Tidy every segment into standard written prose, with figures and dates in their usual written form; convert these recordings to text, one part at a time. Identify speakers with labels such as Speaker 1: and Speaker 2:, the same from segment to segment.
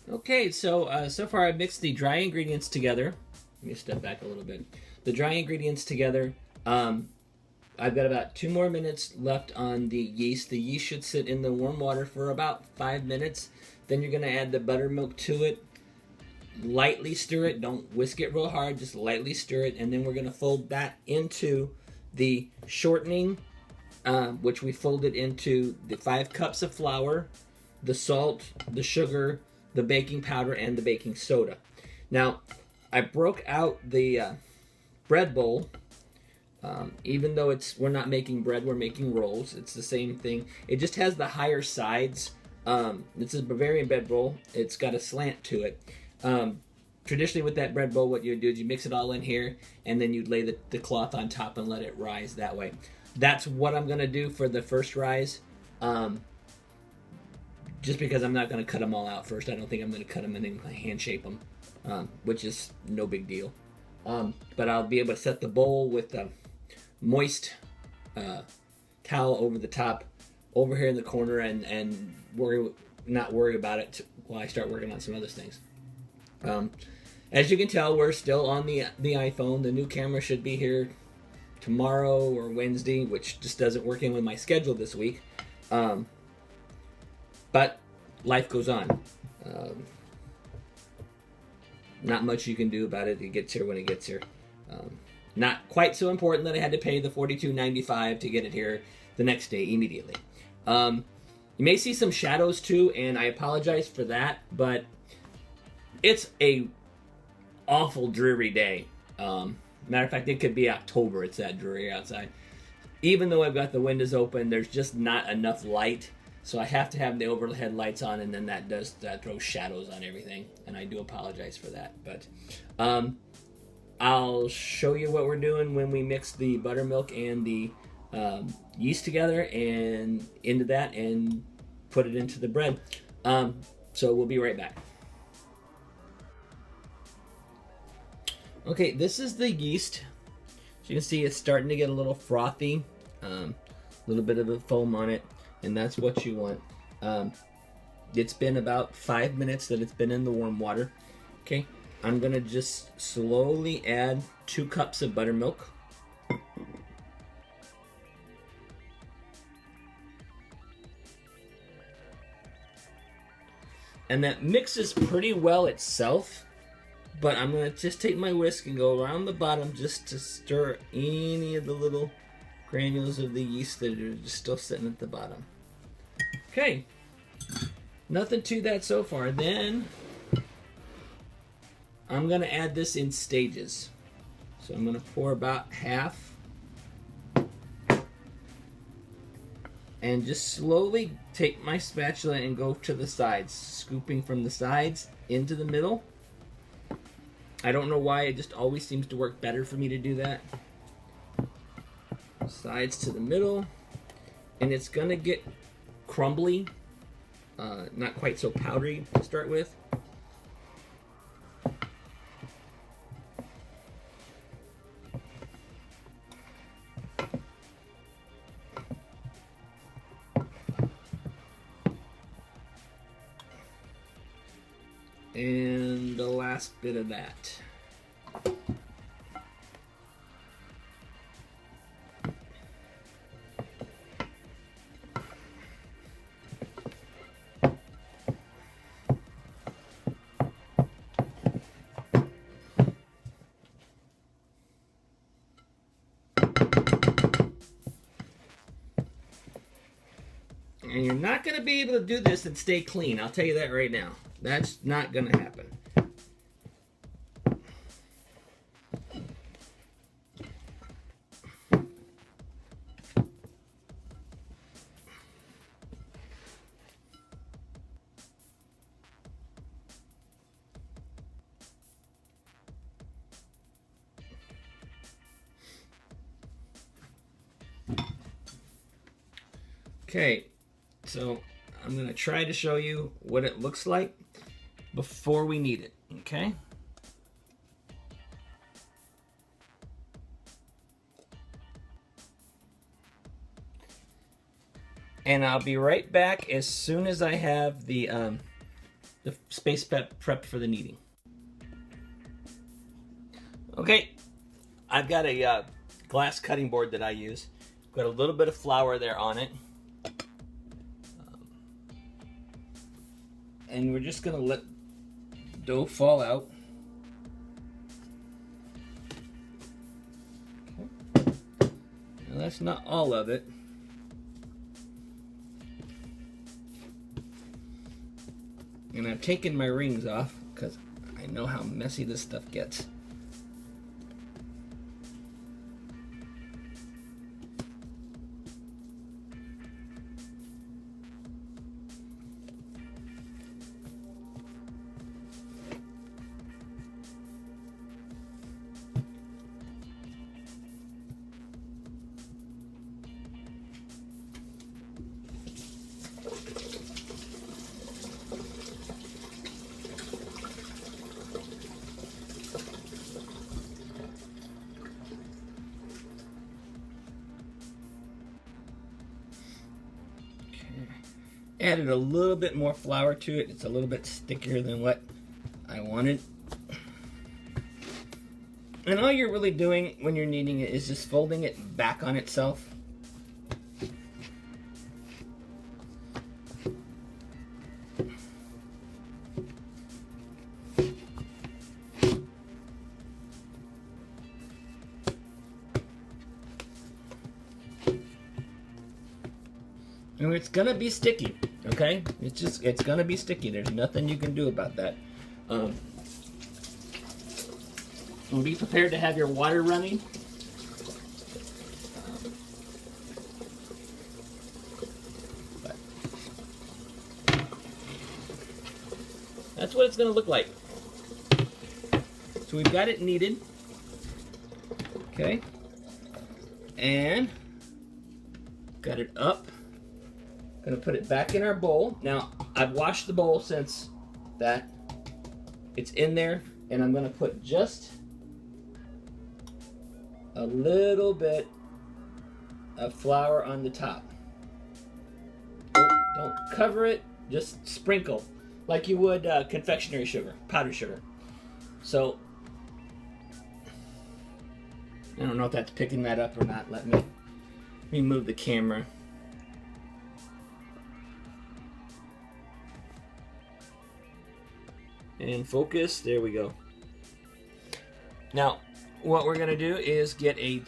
Speaker 1: Okay, so far I've mixed the dry ingredients together. Let me step back a little bit. The dry ingredients together. Um, I've got about 2 more minutes left on the yeast. The yeast should sit in the warm water for about 5 minutes. Then you're gonna add the buttermilk to it. Lightly stir it. Don't whisk it real hard. Just lightly stir it, and then we're gonna fold that into the shortening, which we folded into the 5 cups of flour, the salt, the sugar, the baking powder, and the baking soda. Now, I broke out the bread bowl. Even though we're not making bread, we're making rolls. It's the same thing. It just has the higher sides. It's a Bavarian bread bowl. It's got a slant to it. Traditionally, with that bread bowl, what you would do is you mix it all in here, and then you'd lay the cloth on top and let it rise that way. That's what I'm going to do for the first rise. Just because I'm not going to cut them all out first. I don't think I'm going to cut them and then hand shape them, which is no big deal. But I'll be able to set the bowl with the moist towel over the top over here in the corner and not worry about it while I start working on some other things. As you can tell, we're still on the iPhone. The new camera should be here tomorrow or Wednesday, which just doesn't work in with my schedule this week. But life goes on. Not much you can do about it. It gets here when it gets here. Not quite so important that I had to pay the $42.95 to get it here the next day immediately. You may see some shadows too, and I apologize for that, but it's a awful dreary day. Matter of fact, it could be October. It's that dreary outside. Even though I've got the windows open, there's just not enough light. So I have to have the overhead lights on, and then that throws shadows on everything. And I do apologize for that. But I'll show you what we're doing when we mix the buttermilk and the yeast together and into that and put it into the bread. So we'll be right back. Okay, this is the yeast. As you can see, it's starting to get a little frothy. A little bit of a foam on it. And that's what you want. It's been about 5 minutes that it's been in the warm water. Okay, I'm gonna just slowly add 2 cups of buttermilk. And that mixes pretty well itself, but I'm gonna just take my whisk and go around the bottom just to stir any of the little granules of the yeast that are just still sitting at the bottom. Okay, nothing to that so far. Then I'm gonna add this in stages. So I'm gonna pour about half and just slowly take my spatula and go to the sides, scooping from the sides into the middle. I don't know why, it just always seems to work better for me to do that. Sides to the middle, and it's gonna get crumbly, not quite so powdery to start with. And the last bit of that. And you're not going to be able to do this and stay clean. I'll tell you that right now. That's not going to happen. Okay, so I'm going to try to show you what it looks like before we knead it, okay? And I'll be right back as soon as I have the the space prepped for the kneading. Okay, I've got a glass cutting board that I use. Got a little bit of flour there on it. And we're just gonna let dough fall out. Okay. Now that's not all of it. And I've taken my rings off because I know how messy this stuff gets. Added a little bit more flour to it. It's a little bit stickier than what I wanted. And all you're really doing when you're kneading it is just folding it back on itself. And it's gonna be sticky, okay? It's gonna be sticky. There's nothing you can do about that. And be prepared to have your water running. But that's what it's gonna look like. So we've got it kneaded, okay? And got it up. Gonna put it back in our bowl. Now, I've washed the bowl since that. It's in there, and I'm gonna put just a little bit of flour on the top. Don't cover it, just sprinkle, like you would confectionery sugar, powdered sugar. So, I don't know if that's picking that up or not. Let me move the camera. And focus, there we go. Now, what we're gonna do is get a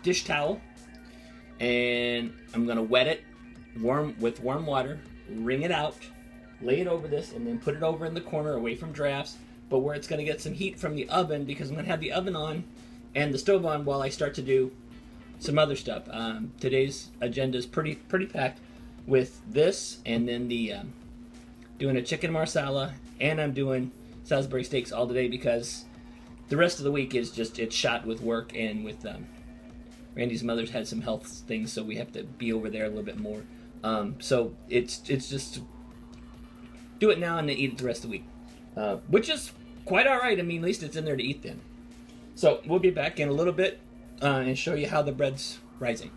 Speaker 1: dish towel, and I'm gonna wet it with warm water, wring it out, lay it over this, and then put it over in the corner away from drafts, but where it's gonna get some heat from the oven, because I'm gonna have the oven on and the stove on while I start to do some other stuff. Today's agenda is pretty packed with this, and then the doing a chicken marsala, and I'm doing Salisbury steaks all today because the rest of the week is just, it's shot with work, and with Randy's mother's had some health things, so we have to be over there a little bit more. So it's just do it now and then eat it the rest of the week, which is quite all right. I mean, at least it's in there to eat then. So we'll be back in a little bit and show you how the bread's rising.